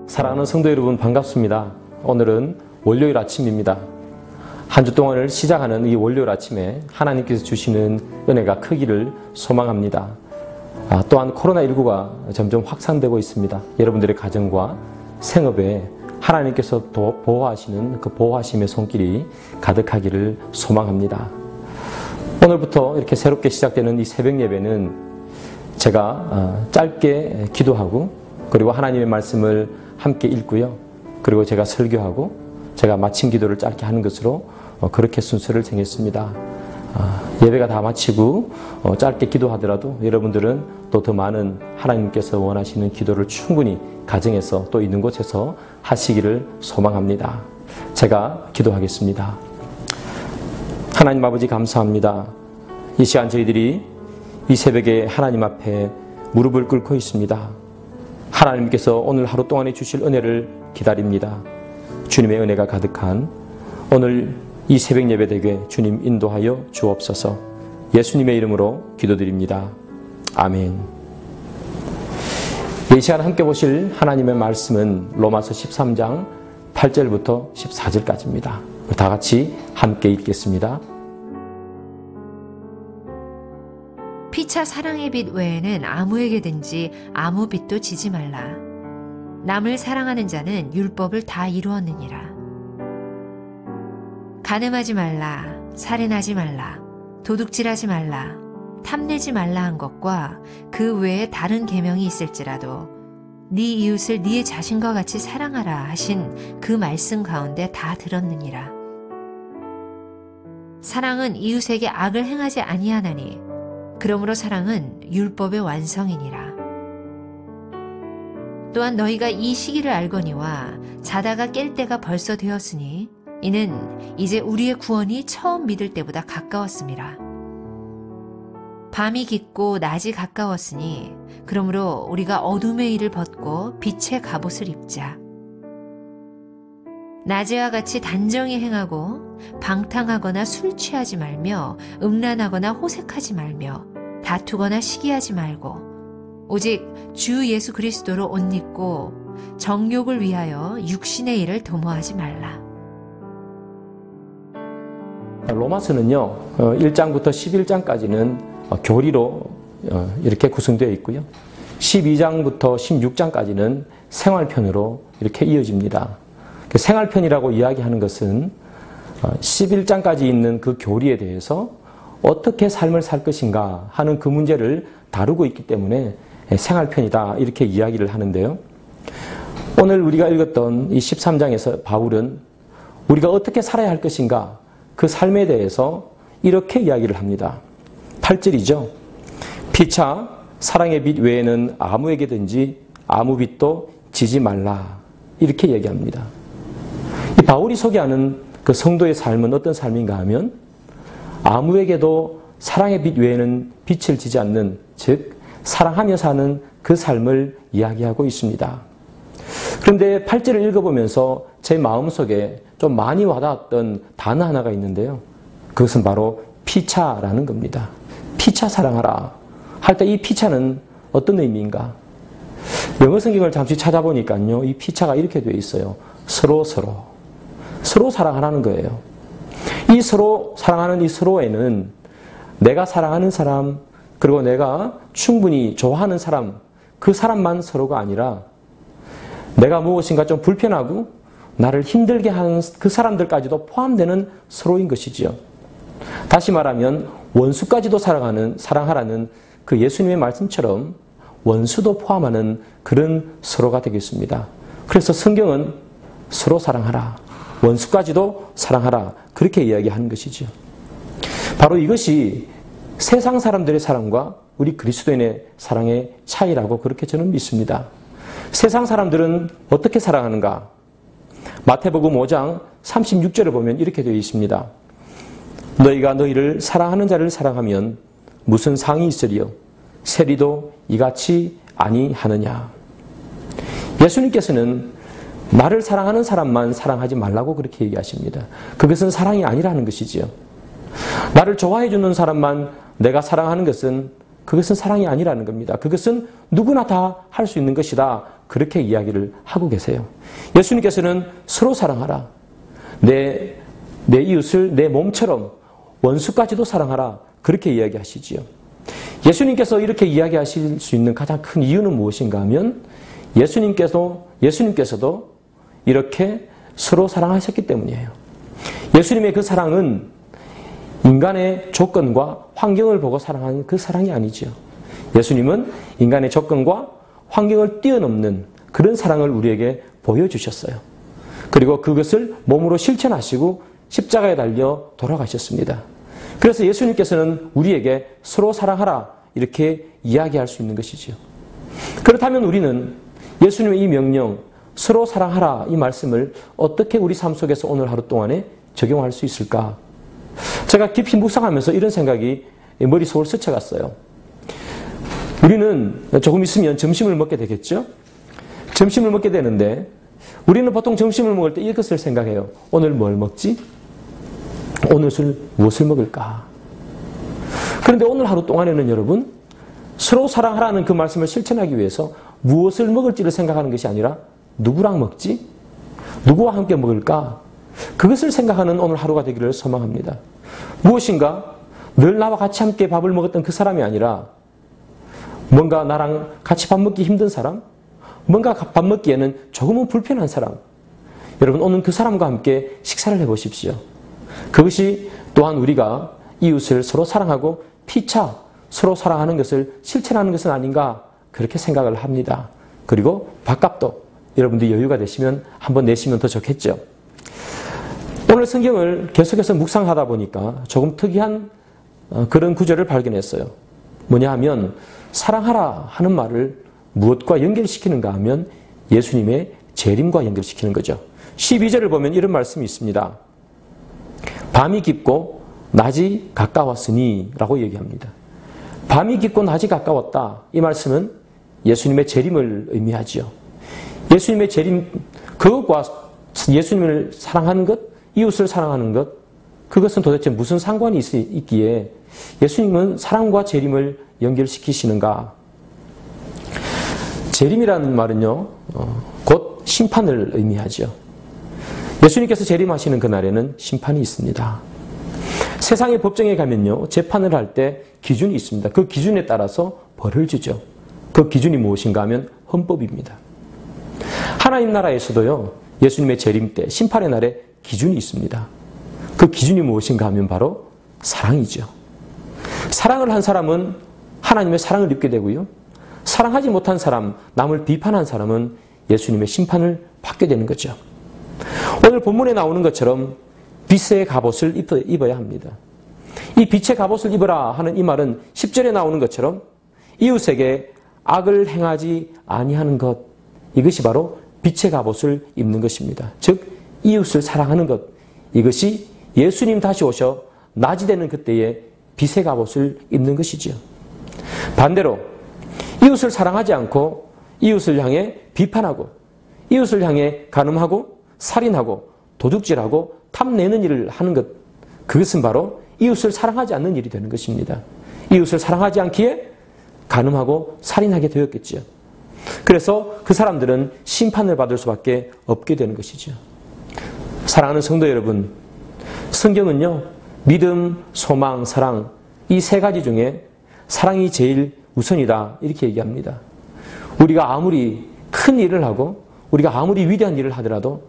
사랑하는 성도 여러분, 반갑습니다. 오늘은 월요일 아침입니다. 한 주 동안을 시작하는 이 월요일 아침에 하나님께서 주시는 은혜가 크기를 소망합니다. 또한 코로나19가 점점 확산되고 있습니다. 여러분들의 가정과 생업에 하나님께서 보호하시는 그 보호하심의 손길이 가득하기를 소망합니다. 오늘부터 이렇게 새롭게 시작되는 이 새벽 예배는 제가 짧게 기도하고 그리고 하나님의 말씀을 함께 읽고요. 그리고 제가 설교하고 제가 마침 기도를 짧게 하는 것으로 그렇게 순서를 정했습니다. 예배가 다 마치고 짧게 기도하더라도 여러분들은 또 더 많은 하나님께서 원하시는 기도를 충분히 가정에서 또 있는 곳에서 하시기를 소망합니다. 제가 기도하겠습니다. 하나님 아버지 감사합니다. 이 시간 저희들이 이 새벽에 하나님 앞에 무릎을 꿇고 있습니다. 하나님께서 오늘 하루 동안에 주실 은혜를 기다립니다. 주님의 은혜가 가득한 오늘 이 새벽 예배 되게 주님 인도하여 주옵소서. 예수님의 이름으로 기도드립니다. 아멘. 이 시간 함께 보실 하나님의 말씀은 로마서 13장 8절부터 14절까지입니다. 다 같이 함께 읽겠습니다. 피차 사랑의 빚 외에는 아무에게든지 아무 빚도 지지 말라. 남을 사랑하는 자는 율법을 다 이루었느니라. 간음하지 말라, 살인하지 말라, 도둑질하지 말라, 탐내지 말라 한 것과 그 외에 다른 계명이 있을지라도 네 이웃을 네 자신과 같이 사랑하라 하신 그 말씀 가운데 다 들었느니라. 사랑은 이웃에게 악을 행하지 아니하나니 그러므로 사랑은 율법의 완성이니라. 또한 너희가 이 시기를 알거니와 자다가 깰 때가 벌써 되었으니 이는 이제 우리의 구원이 처음 믿을 때보다 가까웠음이라. 밤이 깊고 낮이 가까웠으니 그러므로 우리가 어둠의 일을 벗고 빛의 갑옷을 입자. 낮에와 같이 단정히 행하고 방탕하거나 술 취하지 말며 음란하거나 호색하지 말며 다투거나 시기하지 말고 오직 주 예수 그리스도로 옷 입고 정욕을 위하여 육신의 일을 도모하지 말라. 로마서는요 1장부터 11장까지는 교리로 이렇게 구성되어 있고요. 12장부터 16장까지는 생활편으로 이렇게 이어집니다. 그 생활편이라고 이야기하는 것은 11장까지 있는 그 교리에 대해서 어떻게 삶을 살 것인가 하는 그 문제를 다루고 있기 때문에 생활편이다 이렇게 이야기를 하는데요. 오늘 우리가 읽었던 이 13장에서 바울은 우리가 어떻게 살아야 할 것인가 그 삶에 대해서 이렇게 이야기를 합니다. 8절이죠. 피차 사랑의 빚 외에는 아무에게든지 아무 빚도 지지 말라 이렇게 얘기합니다. 이 바울이 소개하는 그 성도의 삶은 어떤 삶인가 하면 아무에게도 사랑의 빚 외에는 빚을 지지 않는, 즉 사랑하며 사는 그 삶을 이야기하고 있습니다. 그런데 8절을 읽어보면서 제 마음속에 좀 많이 와닿았던 단어 하나가 있는데요. 그것은 바로 피차라는 겁니다. 피차 사랑하라 할 때 이 피차는 어떤 의미인가? 영어 성경을 잠시 찾아보니까요. 이 피차가 이렇게 되어 있어요. 서로 사랑하라는 거예요. 이 서로 사랑하는 이 서로에는 내가 사랑하는 사람 그리고 내가 충분히 좋아하는 사람 그 사람만 서로가 아니라 내가 무엇인가 좀 불편하고 나를 힘들게 하는 그 사람들까지도 포함되는 서로인 것이지요. 다시 말하면 원수까지도 사랑하라는 그 예수님의 말씀처럼 원수도 포함하는 그런 서로가 되겠습니다. 그래서 성경은 서로 사랑하라, 원수까지도 사랑하라 그렇게 이야기하는 것이죠. 바로 이것이 세상 사람들의 사랑과 우리 그리스도인의 사랑의 차이라고 그렇게 저는 믿습니다. 세상 사람들은 어떻게 사랑하는가? 마태복음 5장 36절을 보면 이렇게 되어 있습니다. 너희가 너희를 사랑하는 자를 사랑하면 무슨 상이 있으리요? 세리도 이같이 아니하느냐? 예수님께서는 나를 사랑하는 사람만 사랑하지 말라고 그렇게 얘기하십니다. 그것은 사랑이 아니라는 것이지요. 나를 좋아해 주는 사람만 내가 사랑하는 것은 그것은 사랑이 아니라는 겁니다. 그것은 누구나 다 할 수 있는 것이다. 그렇게 이야기를 하고 계세요. 예수님께서는 서로 사랑하라. 내 이웃을 내 몸처럼 원수까지도 사랑하라. 그렇게 이야기하시지요. 예수님께서 이렇게 이야기하실 수 있는 가장 큰 이유는 무엇인가 하면 예수님께서도 이렇게 서로 사랑하셨기 때문이에요. 예수님의 그 사랑은 인간의 조건과 환경을 보고 사랑하는 그 사랑이 아니지요. 예수님은 인간의 조건과 환경을 뛰어넘는 그런 사랑을 우리에게 보여주셨어요. 그리고 그것을 몸으로 실천하시고 십자가에 달려 돌아가셨습니다. 그래서 예수님께서는 우리에게 서로 사랑하라 이렇게 이야기할 수 있는 것이지요. 그렇다면 우리는 예수님의 이 명령 서로 사랑하라 이 말씀을 어떻게 우리 삶 속에서 오늘 하루 동안에 적용할 수 있을까? 제가 깊이 묵상하면서 이런 생각이 머릿속을 스쳐갔어요. 우리는 조금 있으면 점심을 먹게 되겠죠? 점심을 먹게 되는데 우리는 보통 점심을 먹을 때 이것을 생각해요. 오늘 뭘 먹지? 오늘 무엇을 먹을까? 그런데 오늘 하루 동안에는 여러분 서로 사랑하라는 그 말씀을 실천하기 위해서 무엇을 먹을지를 생각하는 것이 아니라 누구랑 먹지? 누구와 함께 먹을까? 그것을 생각하는 오늘 하루가 되기를 소망합니다. 무엇인가 늘 나와 같이 함께 밥을 먹었던 그 사람이 아니라 뭔가 나랑 같이 밥 먹기 힘든 사람, 뭔가 밥 먹기에는 조금은 불편한 사람, 여러분 오늘 그 사람과 함께 식사를 해보십시오. 그것이 또한 우리가 이웃을 서로 사랑하고 피차 서로 사랑하는 것을 실천하는 것은 아닌가 그렇게 생각을 합니다. 그리고 밥값도 여러분들이 여유가 되시면 한번 내시면 더 좋겠죠. 오늘 성경을 계속해서 묵상하다 보니까 조금 특이한 그런 구절을 발견했어요. 뭐냐 하면 사랑하라 하는 말을 무엇과 연결시키는가 하면 예수님의 재림과 연결시키는 거죠. 12절을 보면 이런 말씀이 있습니다. 밤이 깊고 낮이 가까웠으니 라고 얘기합니다. 밤이 깊고 낮이 가까웠다. 이 말씀은 예수님의 재림을 의미하지요. 예수님의 재림, 그것과 예수님을 사랑하는 것, 이웃을 사랑하는 것, 그것은 도대체 무슨 상관이 있기에 예수님은 사랑과 재림을 연결시키시는가? 재림이라는 말은요, 곧 심판을 의미하죠. 예수님께서 재림하시는 그날에는 심판이 있습니다. 세상의 법정에 가면요, 재판을 할 때 기준이 있습니다. 그 기준에 따라서 벌을 주죠. 그 기준이 무엇인가 하면 헌법입니다. 하나님 나라에서도요, 예수님의 재림 때, 심판의 날에 기준이 있습니다. 그 기준이 무엇인가 하면 바로 사랑이죠. 사랑을 한 사람은 하나님의 사랑을 입게 되고요. 사랑하지 못한 사람, 남을 비판한 사람은 예수님의 심판을 받게 되는 거죠. 오늘 본문에 나오는 것처럼 빛의 갑옷을 입어야 합니다. 이 빛의 갑옷을 입어라 하는 이 말은 10절에 나오는 것처럼 이웃에게 악을 행하지 아니하는 것, 이것이 바로 빛의 갑옷을 입는 것입니다. 즉 이웃을 사랑하는 것, 이것이 예수님 다시 오셔 낮이 되는 그때에 빛의 갑옷을 입는 것이지요. 반대로 이웃을 사랑하지 않고 이웃을 향해 비판하고 이웃을 향해 간음하고 살인하고 도둑질하고 탐내는 일을 하는 것, 그것은 바로 이웃을 사랑하지 않는 일이 되는 것입니다. 이웃을 사랑하지 않기에 간음하고 살인하게 되었겠죠. 그래서 그 사람들은 심판을 받을 수밖에 없게 되는 것이죠. 사랑하는 성도 여러분, 성경은요, 믿음, 소망, 사랑, 이 세 가지 중에 사랑이 제일 우선이다 이렇게 얘기합니다. 우리가 아무리 큰 일을 하고 우리가 아무리 위대한 일을 하더라도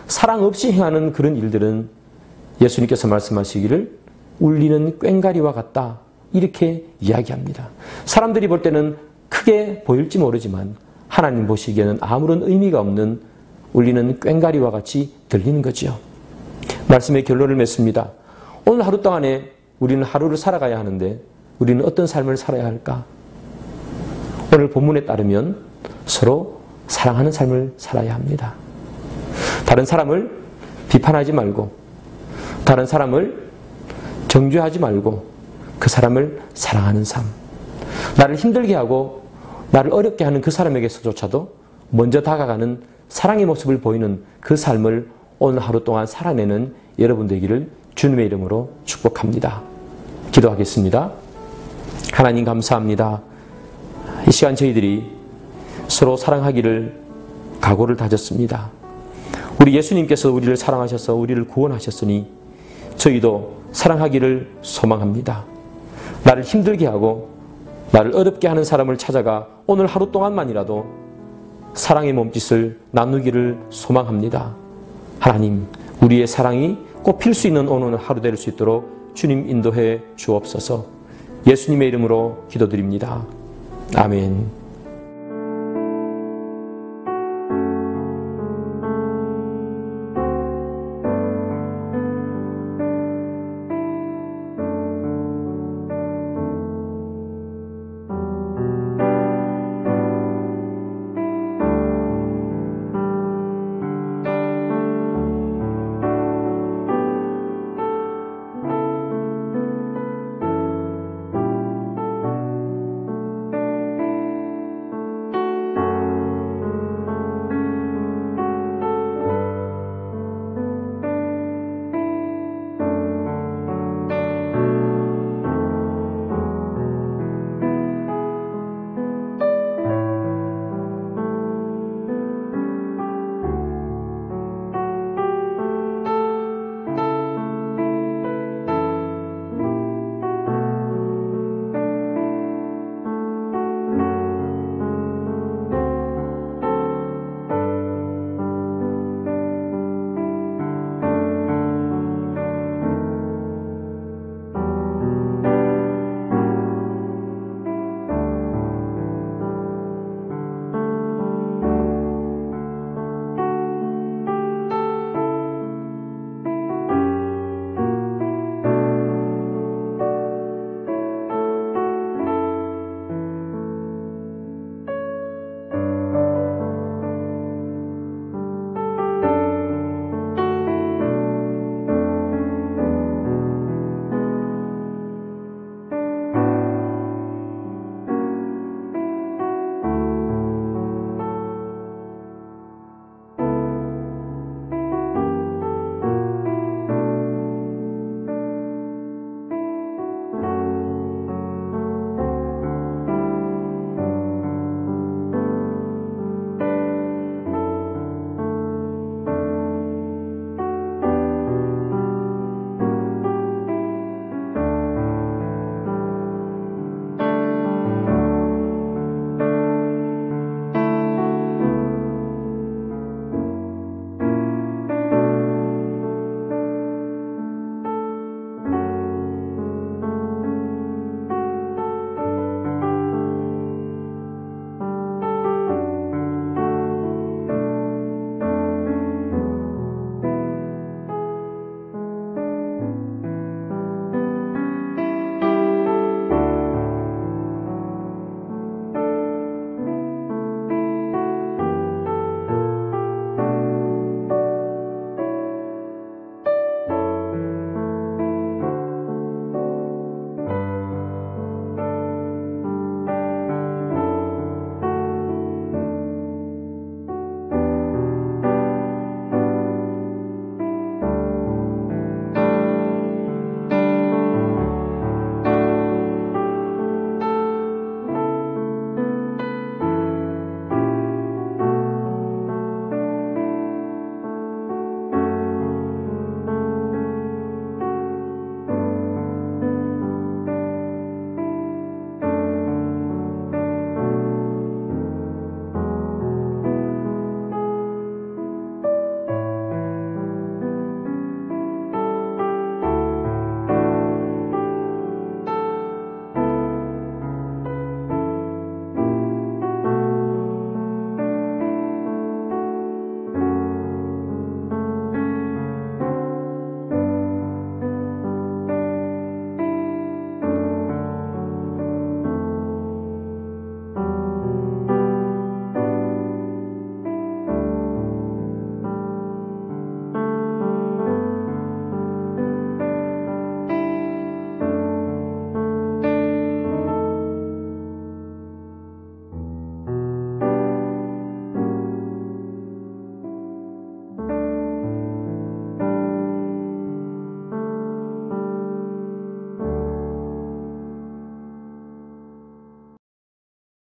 사랑 없이 행하는 그런 일들은 예수님께서 말씀하시기를 울리는 꽹과리와 같다 이렇게 이야기합니다. 사람들이 볼 때는 크게 보일지 모르지만 하나님 보시기에는 아무런 의미가 없는 울리는 꽹과리와 같이 들리는 거죠. 말씀의 결론을 맺습니다. 오늘 하루 동안에 우리는 하루를 살아가야 하는데 우리는 어떤 삶을 살아야 할까? 오늘 본문에 따르면 서로 사랑하는 삶을 살아야 합니다. 다른 사람을 비판하지 말고 다른 사람을 정죄하지 말고 그 사람을 사랑하는 삶. 나를 힘들게 하고 나를 어렵게 하는 그 사람에게서조차도 먼저 다가가는 사랑의 모습을 보이는 그 삶을 오늘 하루 동안 살아내는 여러분 되기를 주님의 이름으로 축복합니다. 기도하겠습니다. 하나님 감사합니다. 이 시간 저희들이 서로 사랑하기를 각오를 다졌습니다. 우리 예수님께서 우리를 사랑하셔서 우리를 구원하셨으니 저희도 사랑하기를 소망합니다. 나를 힘들게 하고 나를 어렵게 하는 사람을 찾아가 오늘 하루 동안만이라도 사랑의 몸짓을 나누기를 소망합니다. 하나님, 우리의 사랑이 꽃필 수 있는 오늘 하루 될 수 있도록 주님 인도해 주옵소서. 예수님의 이름으로 기도드립니다. 아멘.